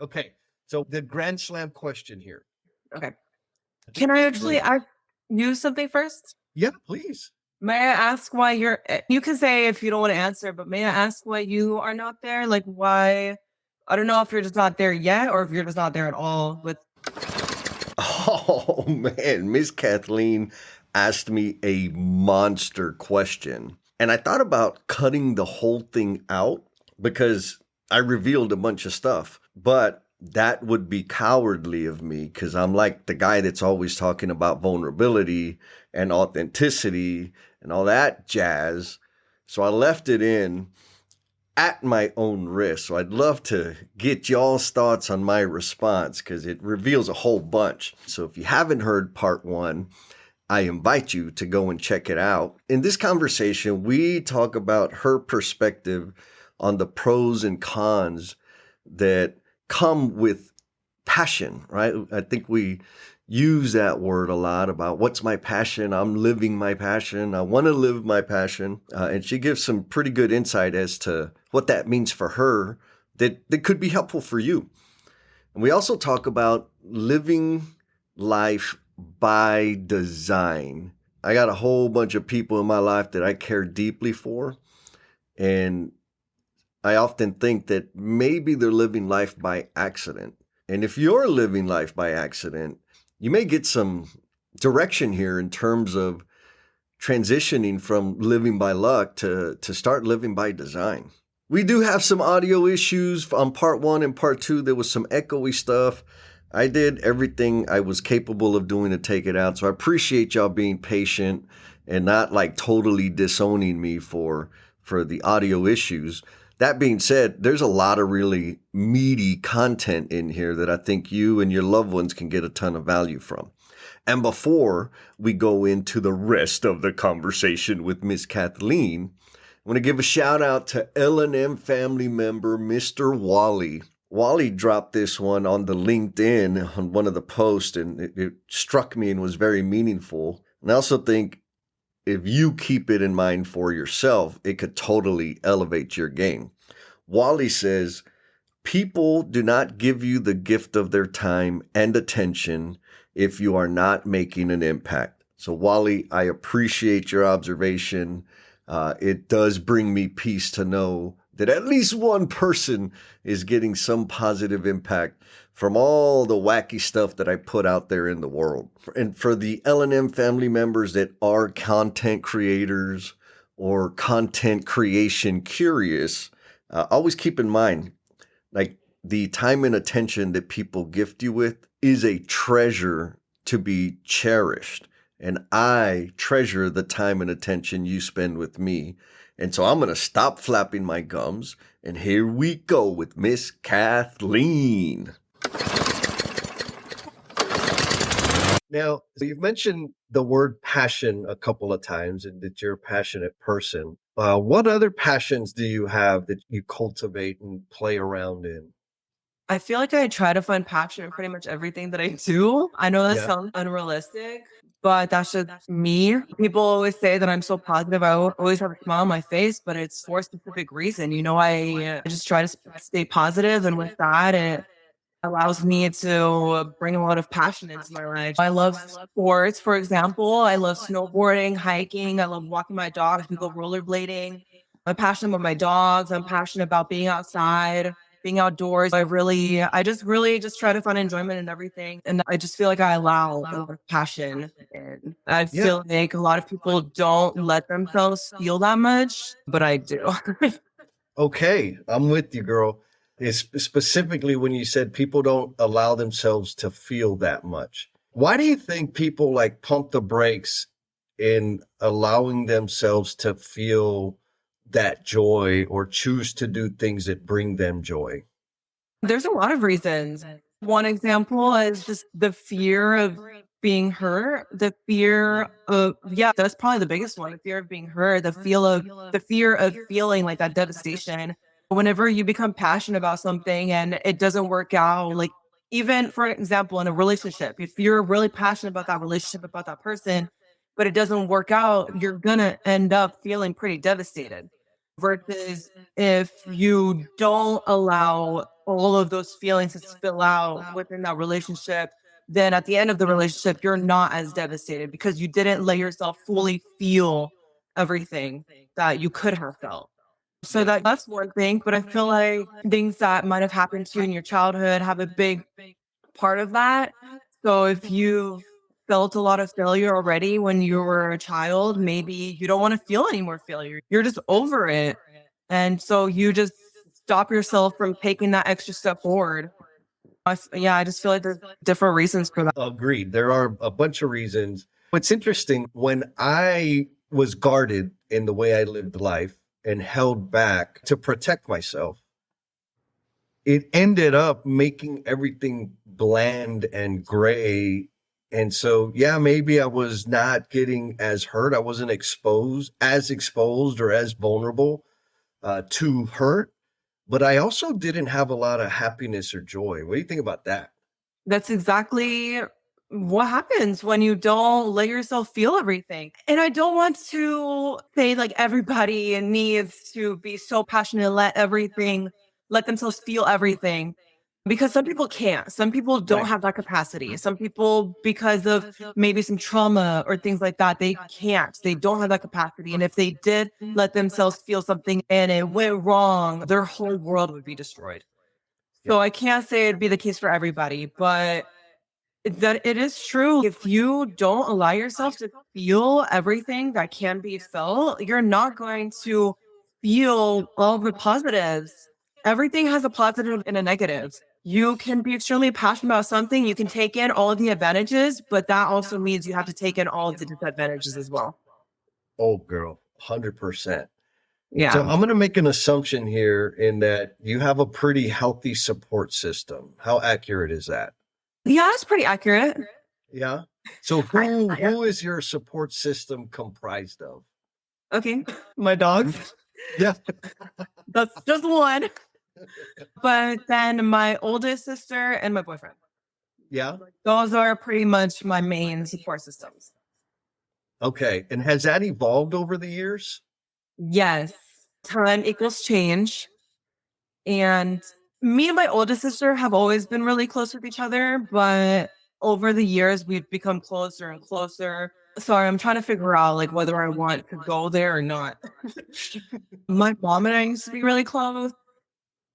Okay. So the grand slam question here. Okay. I think Can I this is actually really- ask you something first? Yeah, please. May I ask why you can say if you don't want to answer, but may I ask why you are not there? Like why? I don't know if you're just not there yet or if you're just not there at all with. Oh man, Miss Kathleen asked me a monster question. And I thought about cutting the whole thing out because I revealed a bunch of stuff. But that would be cowardly of me because I'm like the guy that's always talking about vulnerability and authenticity and all that jazz. So I left it in at my own risk. So I'd love to get y'all's thoughts on my response because it reveals a whole bunch. So if you haven't heard part one, I invite you to go and check it out. In this conversation, we talk about her perspective on the pros and cons that come with passion, right? I think we use that word a lot about what's my passion. I'm living my passion. I want to live my passion. And she gives some pretty good insight as to what that means for her that could be helpful for you. And we also talk about living life by design. I got a whole bunch of people in my life that I care deeply for. And I often think that maybe they're living life by accident. And if you're living life by accident, you may get some direction here in terms of transitioning from living by luck to start living by design. We do have some audio issues on part one and part two. There was some echoey stuff. I did everything I was capable of doing to take it out. So I appreciate y'all being patient and not like totally disowning me for the audio issues. That being said, there's a lot of really meaty content in here that I think you and your loved ones can get a ton of value from. And before we go into the rest of the conversation with Miss Kathleen, I want to give a shout out to L&M family member, Mr. Wally. Wally dropped this one on the LinkedIn on one of the posts, and it struck me and was very meaningful. And I also think if you keep it in mind for yourself, it could totally elevate your game. Wally says, people do not give you the gift of their time and attention if you are not making an impact. So Wally, I appreciate your observation. It does bring me peace to know that at least one person is getting some positive impact from all the wacky stuff that I put out there in the world. And for the L&M family members that are content creators or content creation curious, always keep in mind, like the time and attention that people gift you with is a treasure to be cherished. And I treasure the time and attention you spend with me. And so I'm going to stop flapping my gums. And here we go with Miss Kathleen. Now, so you've mentioned the word passion a couple of times and that you're a passionate person. What other passions do you have that you cultivate and play around in? I feel like I try to find passion in pretty much everything that I do. I know that Yeah. sounds unrealistic, but that's just me. People always say that I'm so positive. I always have a smile on my face, but it's for a specific reason. I just try to stay positive, and with that, it allows me to bring a lot of passion into my life. I love sports, for example. I love snowboarding, hiking. I love walking my dogs. We go rollerblading. I'm passionate about my dogs. I'm passionate about being outside, being outdoors. I just really just try to find enjoyment in everything. And I just feel like I allow a lot of passion. And I feel like a lot of people don't let themselves feel that much, but I do. Okay, I'm with you, girl. It's specifically when you said people don't allow themselves to feel that much. Why do you think people like pump the brakes in allowing themselves to feel that joy or choose to do things that bring them joy? There's a lot of reasons. One example is just the fear of being hurt, the fear of, yeah, that's probably the biggest one, the fear of being hurt, the fear of feeling like that devastation. Whenever you become passionate about something and it doesn't work out, like even for example, in a relationship, if you're really passionate about that relationship, about that person, but it doesn't work out, you're gonna end up feeling pretty devastated versus if you don't allow all of those feelings to spill out within that relationship, then at the end of the relationship, you're not as devastated because you didn't let yourself fully feel everything that you could have felt. So that's one thing, but I feel like things that might have happened to you in your childhood have a big part of that. So if you felt a lot of failure already when you were a child, maybe you don't want to feel any more failure. You're just over it. And so you just stop yourself from taking that extra step forward. Yeah, I just feel like there's different reasons for that. Agreed. There are a bunch of reasons. What's interesting, when I was guarded in the way I lived life and held back to protect myself, it ended up making everything bland and gray. And so, yeah, maybe I was not getting as hurt. I wasn't exposed or as vulnerable to hurt, but I also didn't have a lot of happiness or joy. What do you think about that? That's exactly what happens when you don't let yourself feel everything. And I don't want to say like everybody needs to be so passionate, let themselves feel everything. Because some people can't. Some people don't Right. have that capacity. Some people, because of maybe some trauma or things like that, they can't. They don't have that capacity. And if they did let themselves feel something and it went wrong, their whole world would be destroyed. Yeah. So I can't say it'd be the case for everybody, but that it is true. If you don't allow yourself to feel everything that can be felt, you're not going to feel all the positives. Everything has a positive and a negative. You can be extremely passionate about something. You can take in all of the advantages, but that also means you have to take in all of the disadvantages as well. Oh, girl, 100%. So Yeah. I'm going to make an assumption here in that you have a pretty healthy support system. How accurate is that? Yeah, it's pretty accurate. Yeah. So who is your support system comprised of? Okay. My dogs. Yeah. That's just one. But then my oldest sister and my boyfriend. Yeah. Those are pretty much my main support systems. Okay. And has that evolved over the years? Yes. Time equals change. And me and my oldest sister have always been really close with each other, but over the years we've become closer and closer. Sorry, I'm trying to figure out like whether I want to go there or not. My mom and I used to be really close.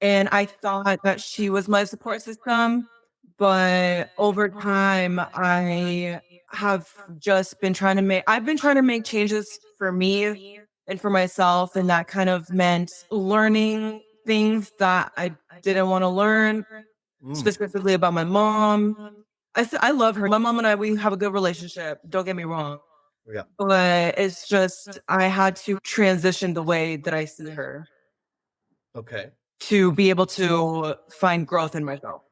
And I thought that she was my support system. But over time, I have just been I've been trying to make changes for me and for myself. And that kind of meant learning things that I didn't want to learn, Mm, specifically about my mom. I love her. My mom and I, we have a good relationship. Don't get me wrong. yeah. But it's just, I had to transition the way that I see her Okay. to be able to find growth in myself.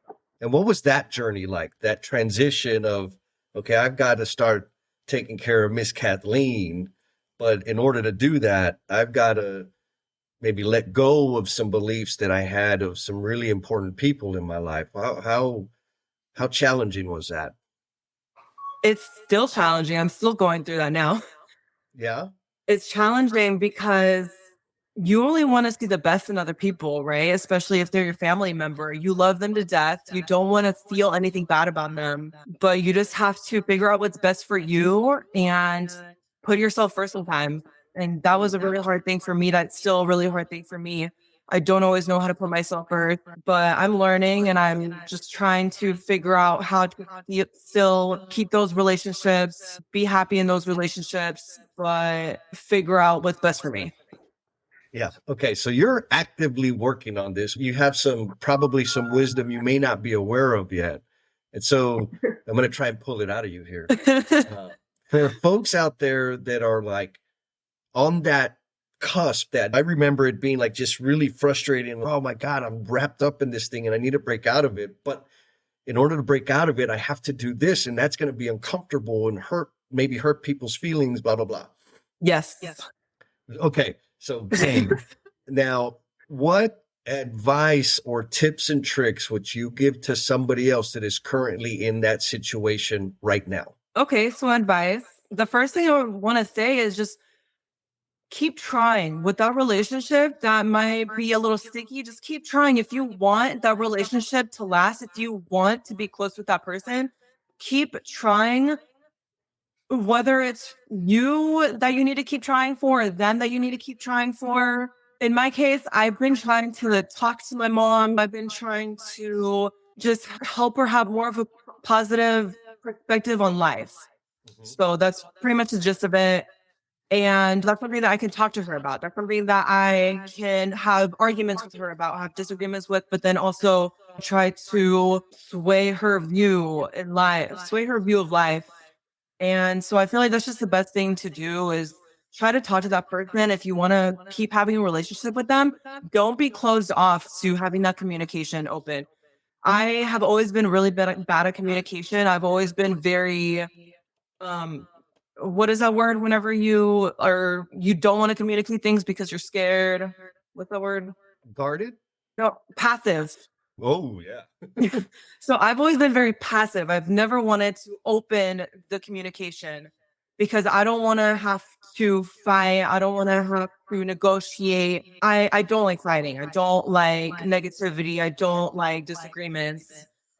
And what was that journey like? That transition of, okay, I've got to start taking care of Miss Kathleen, but in order to do that, I've got to maybe let go of some beliefs that I had of some really important people in my life. How challenging was that? It's still challenging. I'm still going through that now. Yeah. It's challenging because you only want to see the best in other people, right? Especially if they're your family member. You love them to death. You don't want to feel anything bad about them, but you just have to figure out what's best for you and put yourself first sometimes. And that was a really hard thing for me. That's still a really hard thing for me. I don't always know how to put myself first, but I'm learning and I'm just trying to figure out how to still keep those relationships, be happy in those relationships, but figure out what's best for me. Yeah. Okay. So you're actively working on this. You have probably some wisdom you may not be aware of yet. And so I'm going to try and pull it out of you here. There are folks out there that are like on that cusp that I remember it being like just really frustrating. Oh my God, I'm wrapped up in this thing and I need to break out of it. But in order to break out of it, I have to do this. And that's going to be uncomfortable and maybe hurt people's feelings, blah, blah, blah. Yes. Okay. So now, what advice or tips and tricks would you give to somebody else that is currently in that situation right now? Okay, so advice. The first thing I want to say is just keep trying with that relationship that might be a little sticky. Just keep trying. If you want that relationship to last, if you want to be close with that person, keep trying. Whether it's you that you need to keep trying for, or them that you need to keep trying for. In my case, I've been trying to talk to my mom. I've been trying to just help her have more of a positive perspective on life. So that's pretty much the gist of it. And that's something that I can talk to her about. That's something that I can have arguments with her about, have disagreements with, but then also try to sway her view of life. And so I feel like that's just the best thing to do is try to talk to that person. If you want to keep having a relationship with them, don't be closed off to having that communication open. I have always been really bad at communication. I've always been very, what is that word whenever you don't want to communicate things because you're scared? What's that word? Guarded? No, passive. Oh, yeah. So I've always been very passive. I've never wanted to open the communication because I don't want to have to fight. I don't want to have to negotiate. I don't like fighting. I don't like negativity. I don't like disagreements.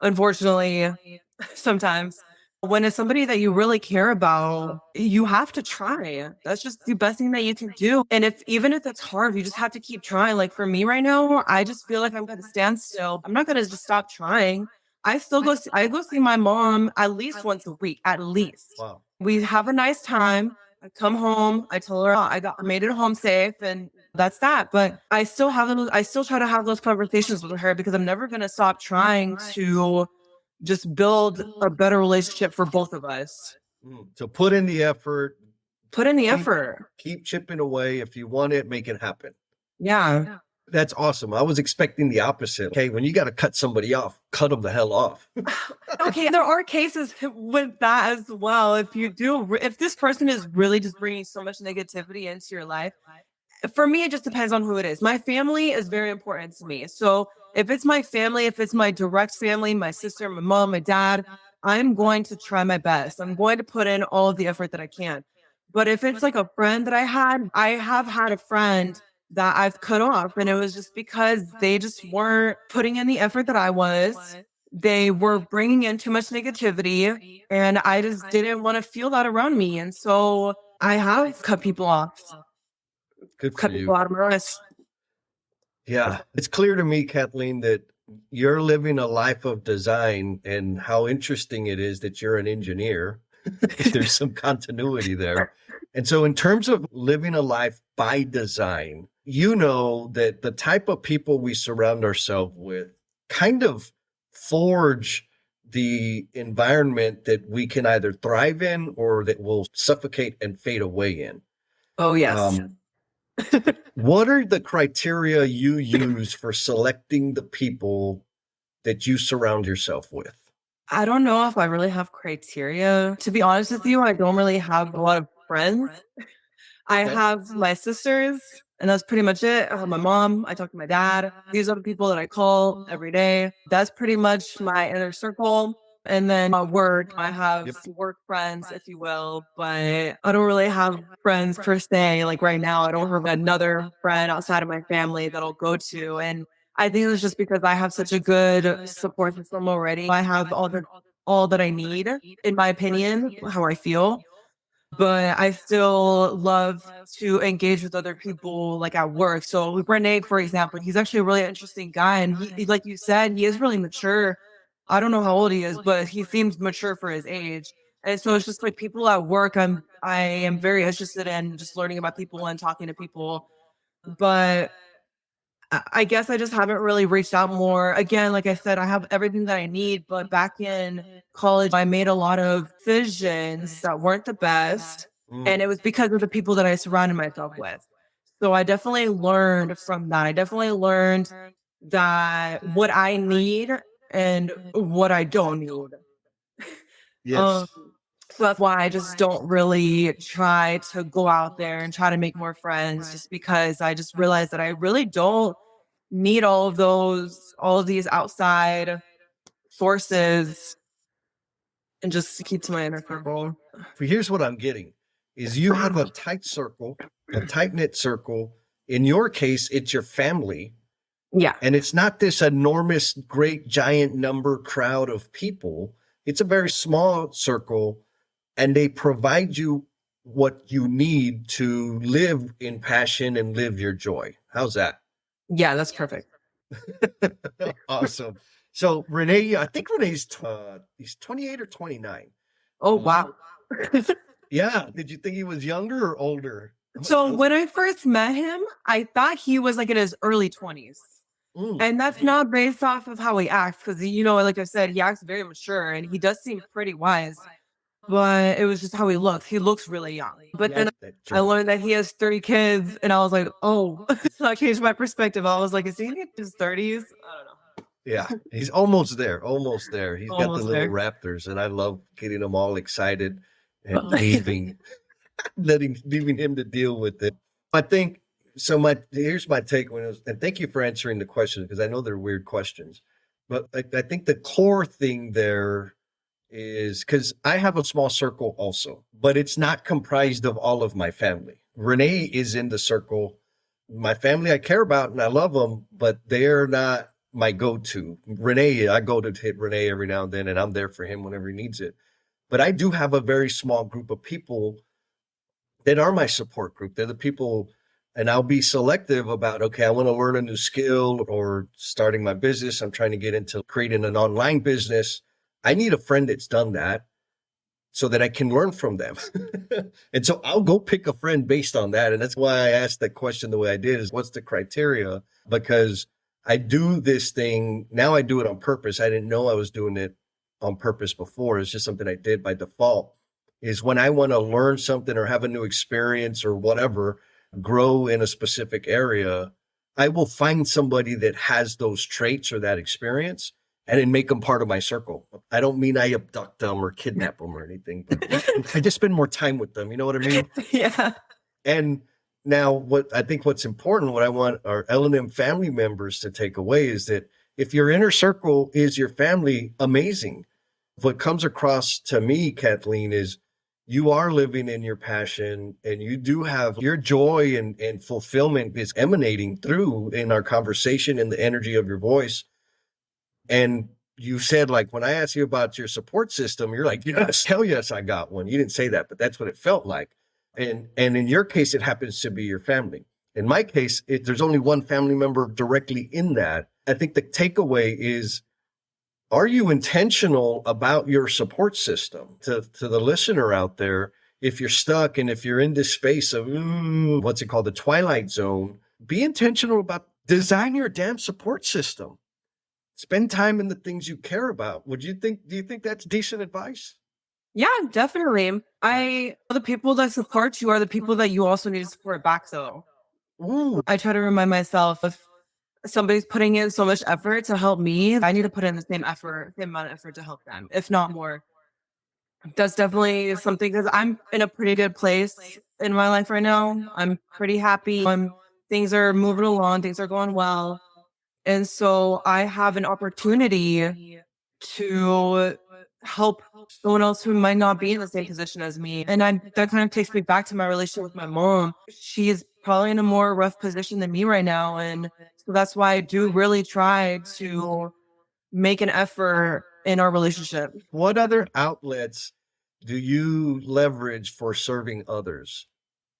Unfortunately, sometimes when it's somebody that you really care about, you have to try. That's just the best thing that you can do. And even if it's hard, you just have to keep trying. Like for me right now, I just feel like I'm going to stand still. I'm not going to just stop trying. I go see my mom at least once a week, at least. Wow. We have a nice time. I come home. I tell her I made it home safe, and that's that. But I still try to have those conversations with her because I'm never going to stop trying to just build a better relationship for both of us. So put in the effort. Put in the effort. Keep chipping away. If you want it, make it happen. Yeah. That's awesome. I was expecting the opposite. Okay, when you got to cut somebody off, cut them the hell off. Okay, there are cases with that as well. If this person is really just bringing so much negativity into your life, for me, it just depends on who it is. My family is very important to me. So if it's my family, if it's my direct family, my sister, my mom, my dad, I'm going to try my best. I'm going to put in all of the effort that I can. But if it's like a friend that I have had a friend that I've cut off, and it was just because they just weren't putting in the effort that I was. They were bringing in too much negativity, and I just didn't want to feel that around me. And so I have cut people off. Good for Cut you. people out of my life. Yeah. It's clear to me, Kathleen, that you're living a life of design, and how interesting it is that you're an engineer. There's some continuity there. And so in terms of living a life by design, you know that the type of people we surround ourselves with kind of forge the environment that we can either thrive in or that will suffocate and fade away in. Oh, yes. What are the criteria you use for selecting the people that you surround yourself with? I don't know if I really have criteria. To be honest with you, I don't really have a lot of friends. I Okay. have my sisters, and that's pretty much it. I have my mom. I talk to my dad. These are the people that I call every day. That's pretty much my inner circle. And then work, I have work friends, if you will, but I don't really have friends per se. Like right now, I don't have another friend outside of my family that I'll go to. And I think it's just because I have such a good support system already. I have all that I need, in my opinion, how I feel. But I still love to engage with other people like at work. So with Renee, for example, he's actually a really interesting guy. And like you said, he is really mature. I don't know how old he is, but he seems mature for his age. And so it's just like people at work, I am very interested in just learning about people and talking to people. But I guess I just haven't really reached out more. Again, like I said, I have everything that I need, but back in college, I made a lot of decisions that weren't the best. And it was because of the people that I surrounded myself with. So I definitely learned from that. I definitely learned that what I need and what I don't need. Yes. So that's why I just don't really try to go out there and try to make more friends, just because I just realized that I really don't need all of these outside forces, and just to keep to my inner circle. Here's what I'm getting. is you have a tight knit circle. In your case, it's your family. Yeah. And it's not this enormous, great, giant number crowd of people. It's a very small circle, and they provide you what you need to live in passion and live your joy. How's that? Yeah, that's perfect. Awesome. So Renee, I think Renee's he's 28 or 29. Oh, wow. Yeah. Did you think he was younger or older? So when I first met him, I thought he was like in his early 20s. Mm, And that's not based off of how he acts, because, like I said, he acts very mature and he does seem pretty wise. But it was just how he looks. He looks really young. But then I sure. learned that he has 30 kids, and I was like, oh, so I changed my perspective. I was like, is he in his 30s? I don't know. Yeah, he's almost there. Almost there. He's got the Almost little there. raptors, and I love getting them all excited and leaving, leaving him to deal with it. I think so. Here's my take on it, and thank you for answering the question, because I know they're weird questions, but I think the core thing there is, because I have a small circle also, but it's not comprised of all of my family. Renee is in the circle. My family I care about and I love them, but they're not my go-to. Renee, I go to hit Renee every now and then, and I'm there for him whenever he needs it. But I do have a very small group of people that are my support group. They're the people, and I'll be selective about, okay, I want to learn a new skill or starting my business. I'm trying to get into creating an online business. I need a friend that's done that so that I can learn from them. And so I'll go pick a friend based on that. And that's why I asked that question the way I did, is what's the criteria? Because I do this thing, now I do it on purpose. I didn't know I was doing it on purpose before. It's just something I did by default. Is when I want to learn something or have a new experience or whatever, grow in a specific area, I will find somebody that has those traits or that experience and then make them part of my circle. I don't mean I abduct them or kidnap them or anything, but I just spend more time with them. You know what I mean? Yeah. And now what's important, what I want our L&M family members to take away is that if your inner circle is your family, amazing. What comes across to me, Kathleen, is you are living in your passion, and you do have your joy and fulfillment is emanating through in our conversation and the energy of your voice. And you said, like, when I asked you about your support system, you're like, yes, hell yes, I got one. You didn't say that, but that's what it felt like. And in your case, it happens to be your family. In my case, there's only one family member directly in that. I think the takeaway is, are you intentional about your support system? To the listener out there, if you're stuck and if you're in this space of, what's it called, the twilight zone, be intentional about design your damn support system. Spend time in the things you care about. Do you think that's decent advice? Yeah, definitely. The people that support you are the people that you also need to support back, though. Ooh, I try to remind myself, if somebody's putting in so much effort to help me, I need to put in the same amount of effort to help them, if not more. That's definitely something, because I'm in a pretty good place in my life right now. I'm pretty happy. Things are moving along, things are going well. And so I have an opportunity to help someone else who might not be in the same position as me. And that kind of takes me back to my relationship with my mom. She's probably in a more rough position than me right now. And so that's why I do really try to make an effort in our relationship. what other outlets do you leverage for serving others?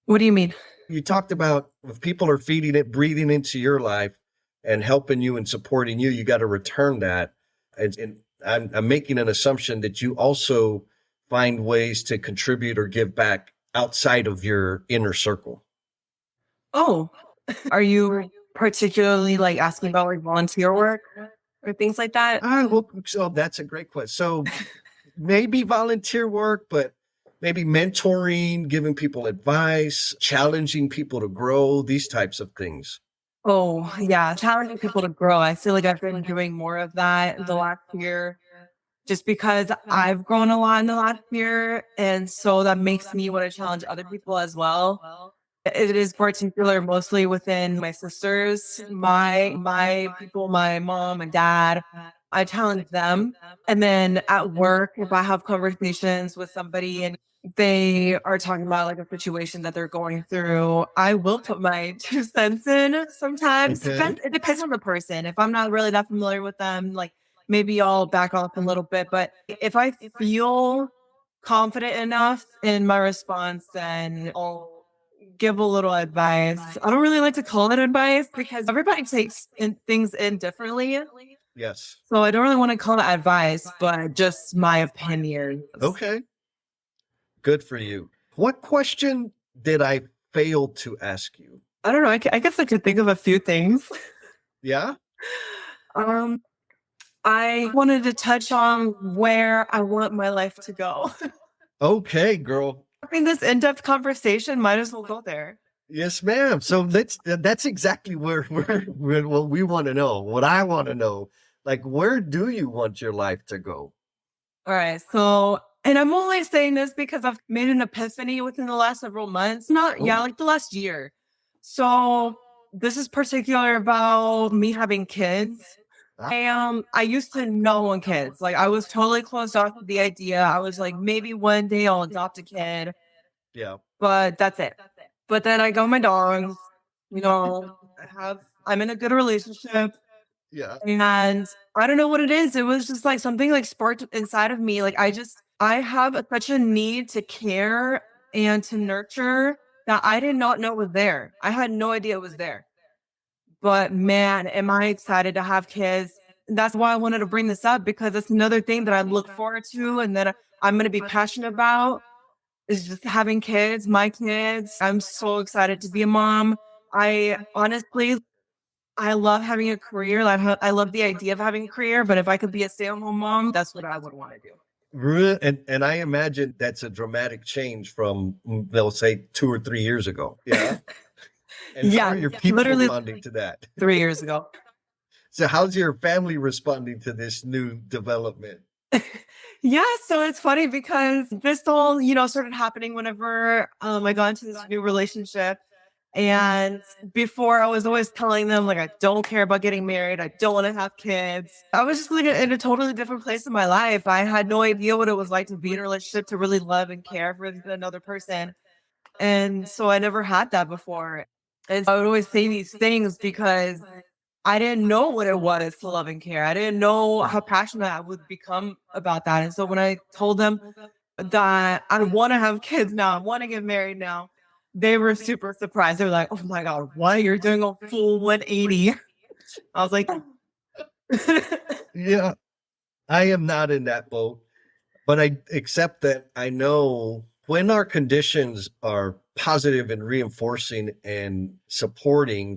What do you mean? You talked about if people are feeding it, breathing into your life and helping you and supporting you, you got to return that. And I'm making an assumption that you also find ways to contribute or give back outside of your inner circle. Oh, are you particularly like asking about like volunteer work or things like that? Well, so that's a great question. So maybe volunteer work, but maybe mentoring, giving people advice, challenging people to grow, these types of things. Oh, yeah, challenging people to grow. I feel like I've been doing more of that in the last year, just because I've grown a lot in the last year. And so that makes me want to challenge other people as well. It is particular mostly within my sisters, my people, my mom and dad. I challenge them. And then at work, if I have conversations with somebody and they are talking about like a situation that they're going through, I will put my 2 cents in sometimes. Okay. It depends on the person. If I'm not really that familiar with them, like maybe I'll back off a little bit. But if I feel confident enough in my response, then I'll give a little advice. I don't really like to call it advice because everybody takes things in differently. Yes. So I don't really want to call it advice, but just my opinion. Okay. Good for you. What question did I fail to ask you? I don't know. I guess I could think of a few things. Yeah. Um, I wanted to touch on where I want my life to go. Okay, girl. Having this in-depth conversation, might as well go there. Yes, ma'am. So that's exactly where what we want to know. What I want to know, like, where do you want your life to go? All right. So, and I'm only saying this because I've made an epiphany within the last several months. Oh, Like the last year. So this is particular about me having kids. I used to not want kids. Like I was totally closed off to the idea. I was like, maybe one day I'll adopt a kid, yeah, but that's it. But then I got my dogs, I'm in a good relationship. yeah, And I don't know what it is. It was just like something like sparked inside of me. Like I have such a need to care and to nurture that I did not know was there. I had no idea it was there. But man, am I excited to have kids. That's why I wanted to bring this up because it's another thing that I look forward to and that I'm going to be passionate about is just having kids, my kids. I'm so excited to be a mom. I honestly I love having a career. I love the idea of having a career, but if I could be a stay-at-home mom, that's what I would want to do. and I imagine that's a dramatic change from they'll say 2 or 3 years ago. Yeah, and how Yeah, are your people literally responding to that? 3 years ago. So, how's your family responding to this new development? Yeah, so it's funny because this all, started happening whenever I got into this new relationship. And before I was always telling them like I don't care about getting married, I don't want to have kids. I was just like in a totally different place in my life. I had no idea what it was like to be in a relationship, to really love and care for another person. And so I never had that before. And so I would always say these things because I didn't know what it was to love and care. I didn't know how passionate I would become about that. And so when I told them that I want to have kids now, I want to get married now, they were super surprised. They were like, "Oh my God, what? You're doing a full 180." I was like, Yeah, I am not in that boat, but I accept that I know when our conditions are positive and reinforcing and supporting,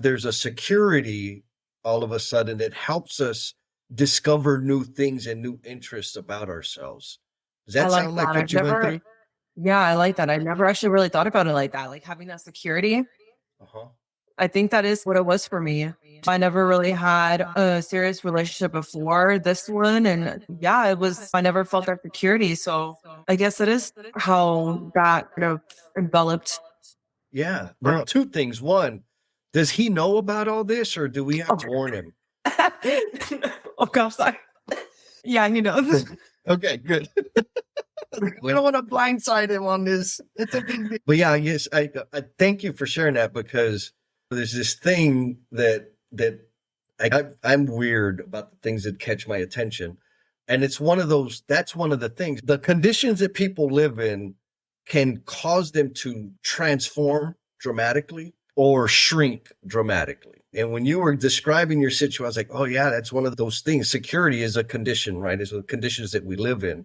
there's a security all of a sudden that helps us discover new things and new interests about ourselves. Does I that like sound like that. what you went through? Yeah, I like that. I never actually really thought about it like that, like having that security. Uh-huh. I think that is what it was for me. I never really had a serious relationship before this one. And yeah, I never felt that security. So I guess it is how that kind of enveloped. Yeah. Well, two things. One, does he know about all this or do we have to warn him? Oh gosh, sorry. Yeah, he knows. Okay, good. We don't want to blindside him on this. It's a big deal. But yeah, yes, I thank you for sharing that because there's this thing I'm weird about the things that catch my attention. And it's that's one of the things. The conditions that people live in can cause them to transform dramatically or shrink dramatically. And when you were describing your situation, I was like, oh yeah, that's one of those things. Security is a condition, right? It's the conditions that we live in.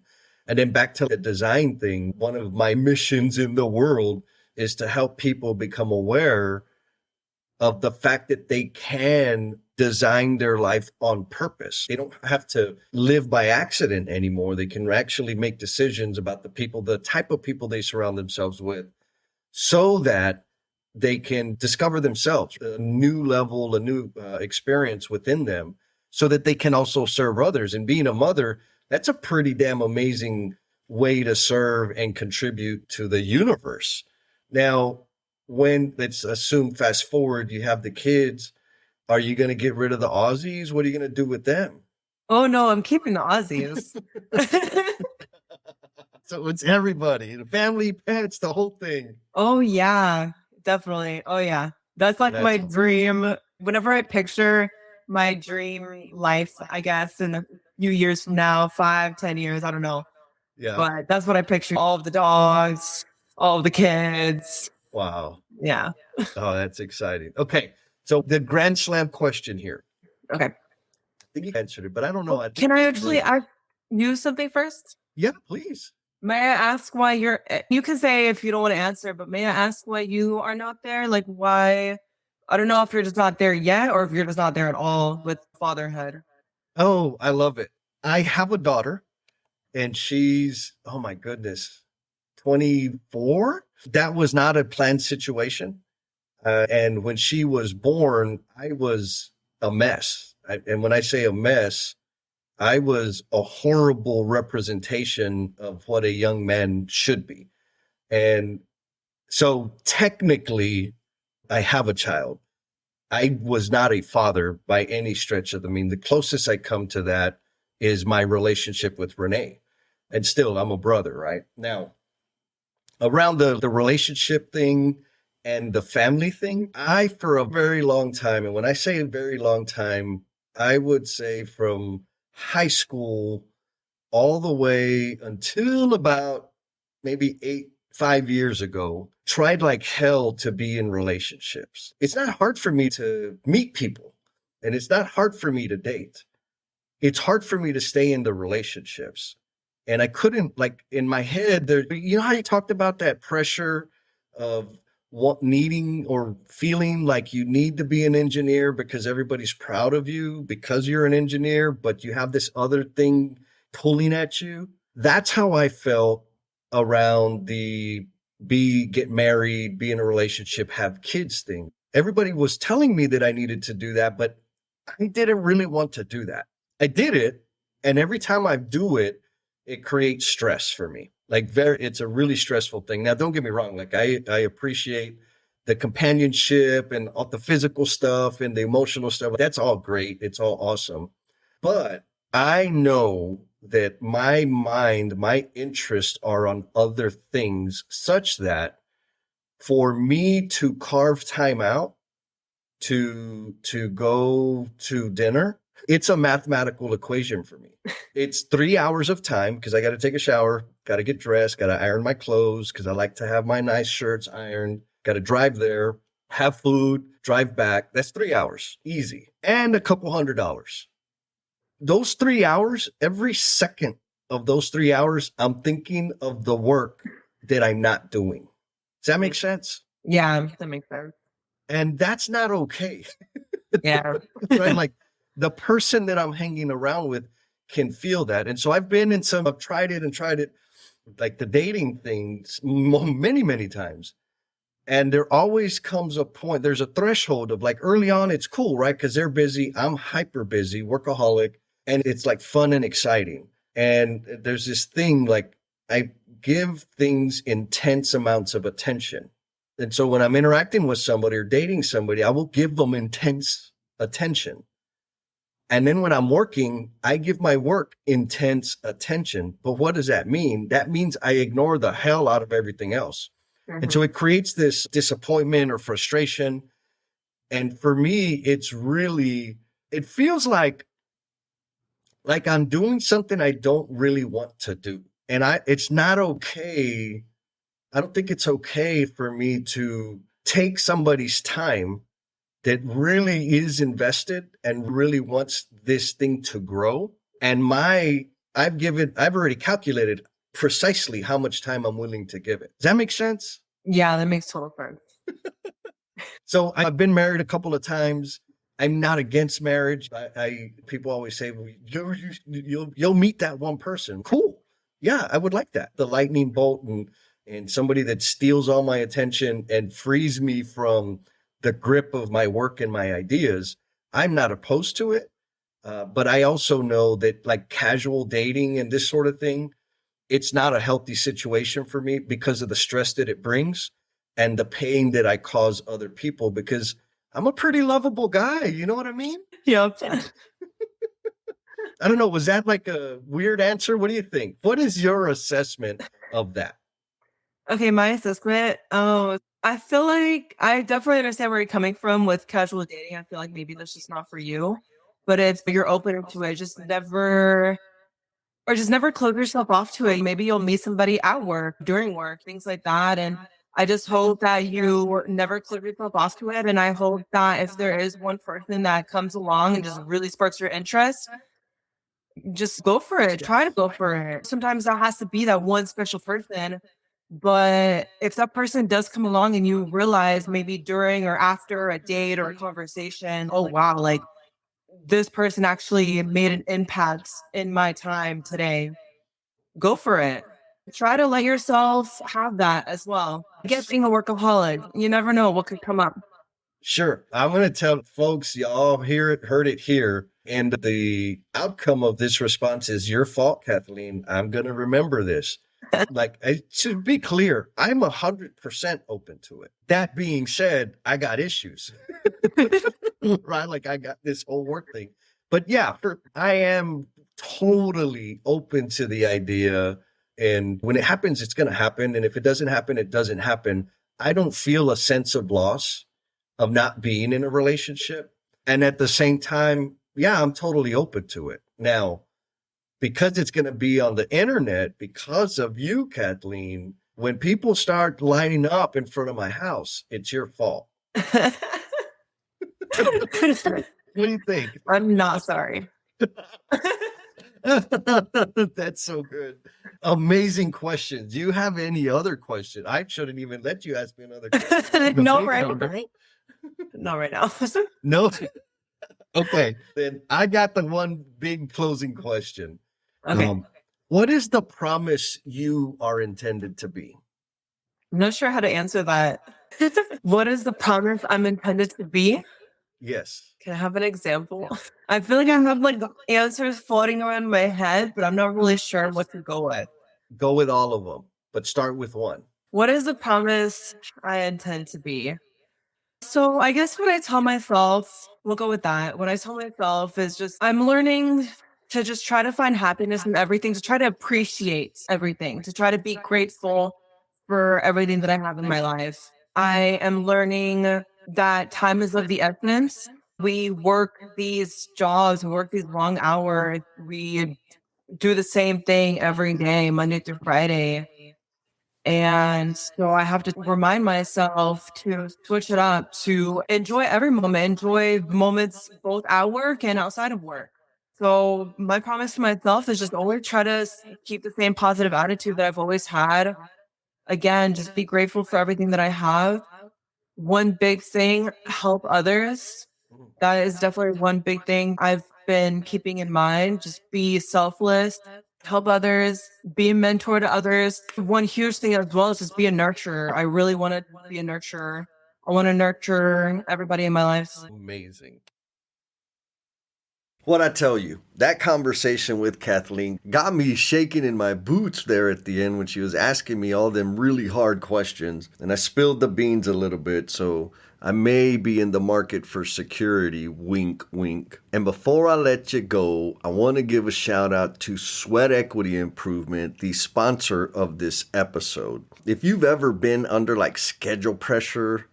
And then back to the design thing, one of my missions in the world is to help people become aware of the fact that they can design their life on purpose. They don't have to live by accident anymore. They can actually make decisions about the type of people they surround themselves with so that they can discover themselves, a new level, a new experience within them so that they can also serve others. And being a mother, that's a pretty damn amazing way to serve and contribute to the universe. Now, let's assume fast forward, you have the kids. Are you going to get rid of the Aussies? What are you going to do with them? Oh no, I'm keeping the Aussies. So it's everybody, the family, pets, the whole thing. Oh yeah, definitely. Oh yeah. That's like my That's dream. Whenever I picture my dream life, I guess in a few years from now, 5, 10 years, I don't know. yeah. But that's what I picture. All of the dogs, all of the kids. Wow. Yeah. Oh, that's exciting. Okay. So the grand slam question here. Okay. I think you answered it, but I don't know. I Can think I it's actually really- ask you something first? Yeah, please. May I ask why you can say if you don't want to answer, but may I ask why you are not there? Like why, I don't know if you're just not there yet or if you're just not there at all with fatherhood. Oh, I love it. I have a daughter and she's, oh my goodness, 24. That was not a planned situation. And when she was born, I was a mess. And when I say a mess, I was a horrible representation of what a young man should be. And so technically, I have a child. I was not a father by any stretch of the mean. The closest I come to that is my relationship with Renee. And still, I'm a brother, right? Now, around the relationship thing and the family thing, I, for a very long time, and when I say a very long time, I would say from high school all the way until about maybe 5 years ago, tried like hell to be in relationships. It's not hard for me to meet people and it's not hard for me to date. It's hard for me to stay in the relationships. And I couldn't, like, in my head there, you know how you talked about that pressure of needing or feeling like you need to be an engineer because everybody's proud of you because you're an engineer, but you have this other thing pulling at you. That's how I felt around the get married, be in a relationship, have kids thing. Everybody was telling me that I needed to do that, but I didn't really want to do that. I did it, and every time I do it, it creates stress for me. Like it's a really stressful thing. Now, don't get me wrong. Like I appreciate the companionship and all the physical stuff and the emotional stuff. That's all great. It's all awesome. But I know that my mind, my interests are on other things such that for me to carve time out to go to dinner, it's a mathematical equation for me. It's 3 hours of time because I got to take a shower, got to get dressed, got to iron my clothes because I like to have my nice shirts ironed, got to drive there, have food, drive back. That's 3 hours, easy, and a couple $100. Those 3 hours, every second of those 3 hours, I'm thinking of the work that I'm not doing. Does that make sense? Yeah, that makes sense. And that's not okay. Yeah. Right? Like the person that I'm hanging around with can feel that. And so I've tried it, like the dating things many, many times. And there always comes a point, there's a threshold of like early on, it's cool, right? Because they're busy. I'm hyper busy, workaholic, and it's like fun and exciting. And there's this thing like I give things intense amounts of attention. And so when I'm interacting with somebody or dating somebody, I will give them intense attention. And then when I'm working, I give my work intense attention. But what does that mean? That means I ignore the hell out of everything else. Mm-hmm. And so it creates this disappointment or frustration. And for me, it feels like I'm doing something I don't really want to do. And it's not okay. I don't think it's okay for me to take somebody's time that really is invested and really wants this thing to grow. And I've already calculated precisely how much time I'm willing to give it. Does that make sense? Yeah, that makes total sense. So I've been married a couple of times. I'm not against marriage. People always say, well, you'll meet that one person. Cool. Yeah, I would like that. The lightning bolt and somebody that steals all my attention and frees me from the grip of my work and my ideas. I'm not opposed to it. But I also know that like casual dating and this sort of thing, it's not a healthy situation for me because of the stress that it brings and the pain that I cause other people because I'm a pretty lovable guy. You know what I mean? Yep. I don't know. Was that like a weird answer? What do you think? What is your assessment of that? Okay, my assessment. Oh, I feel like I definitely understand where you're coming from with casual dating. I feel like maybe that's just not for you, but if you're open to it, just never close yourself off to it. Maybe you'll meet somebody at work, during work, things like that. And I just hope that you never close yourself off to it. And I hope that if there is one person that comes along and just really sparks your interest, just go for it. Try to go for it. Sometimes that has to be that one special person. But if that person does come along and you realize maybe during or after a date or a conversation, oh wow, like this person actually made an impact in my time today, go for it. Try to let yourself have that as well. Get being a workaholic. You never know what could come up. Sure. I'm going to tell folks, y'all heard it here. And the outcome of this response is your fault, Kathleen. I'm going to remember this. Like, to be clear, I'm 100% open to it. That being said, I got issues, right? Like, I got this whole work thing. But yeah, I am totally open to the idea. And when it happens, it's going to happen. And if it doesn't happen, it doesn't happen. I don't feel a sense of loss of not being in a relationship. And at the same time, yeah, I'm totally open to it. Now, because it's going to be on the internet, because of you, Kathleen, when people start lining up in front of my house, it's your fault. What do you think? I'm not sorry. That's so good. Amazing questions. Do you have any other question? I shouldn't even let you ask me another question. No, right now. Not right now. No. Okay. Then I got the one big closing question. Okay. What is the promise you are intended to be? I'm not sure how to answer that. What is the promise I'm intended to be? Yes. Can I have an example? I feel like I have like answers floating around my head, but I'm not really sure what to go with. Go with all of them, but start with one. What is the promise I intend to be? So I guess what I tell myself, we'll go with that. What I tell myself is just I'm learning to just try to find happiness in everything, to try to appreciate everything, to try to be grateful for everything that I have in my life. I am learning that time is of the essence. We work these jobs, we work these long hours, we do the same thing every day, Monday through Friday. And so I have to remind myself to switch it up, to enjoy every moment, enjoy moments both at work and outside of work. So my promise to myself is just always try to keep the same positive attitude that I've always had. Again, just be grateful for everything that I have. One big thing, help others. That is definitely one big thing I've been keeping in mind. Just be selfless, help others, be a mentor to others. One huge thing as well is just be a nurturer. I really want to be a nurturer. I want to nurture everybody in my life. Amazing. What I tell you, that conversation with Kathleen got me shaking in my boots there at the end when she was asking me all them really hard questions. And I spilled the beans a little bit, so I may be in the market for security, wink, wink. And before I let you go, I want to give a shout out to Sweat Equity Improvement, the sponsor of this episode. If you've ever been under like schedule pressure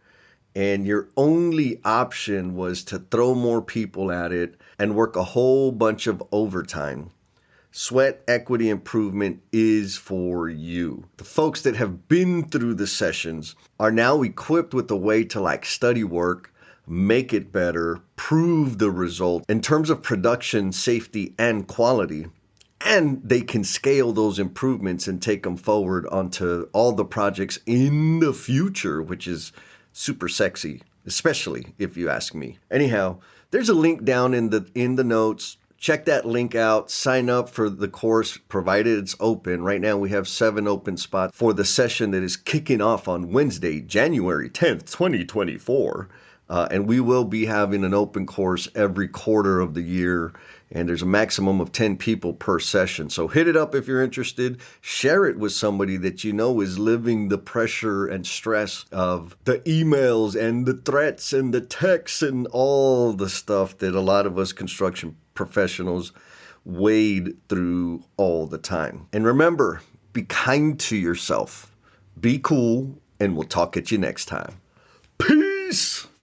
and your only option was to throw more people at it and work a whole bunch of overtime, Sweat Equity Improvement is for you. The folks that have been through the sessions are now equipped with a way to like study work, make it better, prove the result in terms of production, safety, and quality. And they can scale those improvements and take them forward onto all the projects in the future, which is super sexy, especially if you ask me. Anyhow, there's a link down in the notes. Check that link out. Sign up for the course, provided it's open. Right now we have 7 open spots for the session that is kicking off on Wednesday, January 10th, 2024. And we will be having an open course every quarter of the year. And there's a maximum of 10 people per session. So hit it up if you're interested. Share it with somebody that you know is living the pressure and stress of the emails and the threats and the texts and all the stuff that a lot of us construction professionals wade through all the time. And remember, be kind to yourself. Be cool, and we'll talk at you next time. Peace!